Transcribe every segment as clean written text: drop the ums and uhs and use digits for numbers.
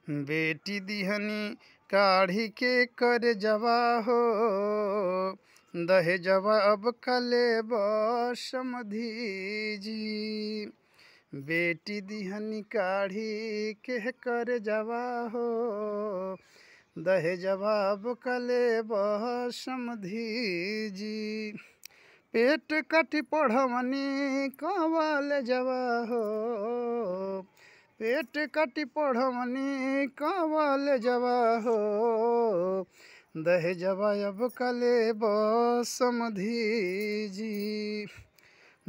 बेटी दिहनी काढ़ी के कर जवा हो, दहेजवा अब कले समधी जी। बेटी दिहनी काढ़ी के कर जवा हो, दहेजवा अब कले समधी जी। पेट कटी पढ़वनी कवाल जवा हो, पेट कटी पढ़वनी कवाल जवा हो, दहेजवा अब कले समधी जी।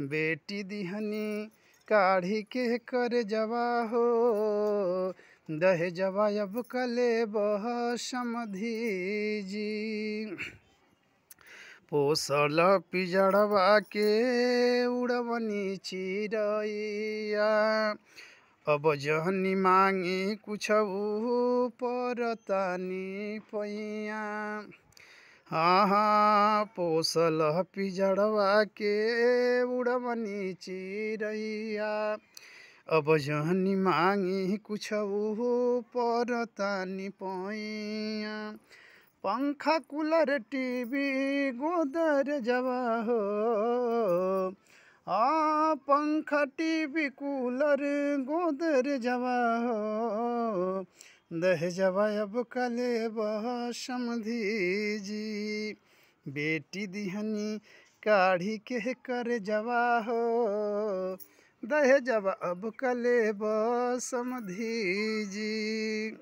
बेटी दिहनी काढ़ी के कर जवा हो, दहेजवा अब कले समधी जी। पोसल पिजड़वा के उड़वनी चिड़ैया, अब जहनी मांगी कुछ परतानी पैया। हाँ हाँ पोसल पिजड़वा के उड़वनी चिड़ैया, अब जहनी मांगी कुछ परतानी पैया। पंखा कूलर टीवी गोदर जवा हो, पंखा टीवी कूलर गोदर जवा हो, दहेजवा अब कले समधी जी। बेटी दिहनी काढ़ी के कर जवा हो, दहेजवा अब कले समधी जी।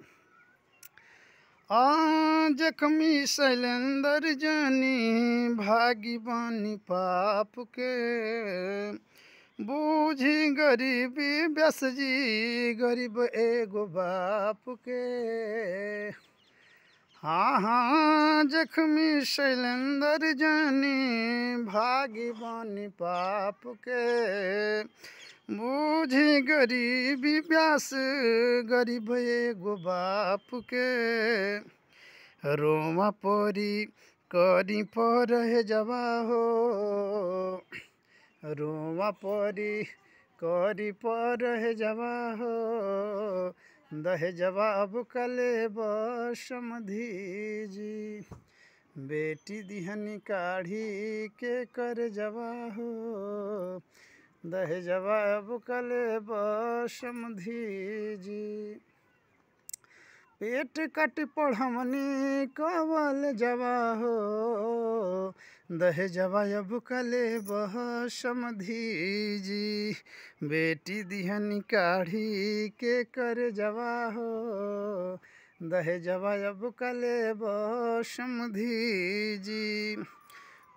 जख्मी शैलेंद्र जानी भागी बानी पाप के, बूझी गरीबी व्यास जी गरीब एगो बाप के। हाँ हाँ जख्मी शैलेंद्र जानी भागी बानी पाप के, बूझी गरीबी व्यास गरीब एगो बाप के। रोमा परी करी पर जवा हो, रोमा परी करी पर जवा हो, दहेजवा अब कले समधी जी। बेटी दिहनी काढ़ी के कर जवा हो, दहेजवा अब कले समधी जी। पेट कट पढ़वनी कवाल जवा हो, दहेजवा अब कले समधी जी। बेटी दिहनी काढ़ी के कर जवा हो, दहेजवा अब कले समधी जी।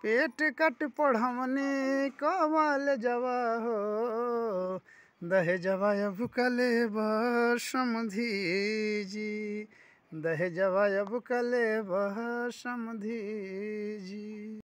पेट कट पढ़वनी कवाल जवा हो, दहेजवा अब कले समधी जी। दहेजवा अब कले समधी जी।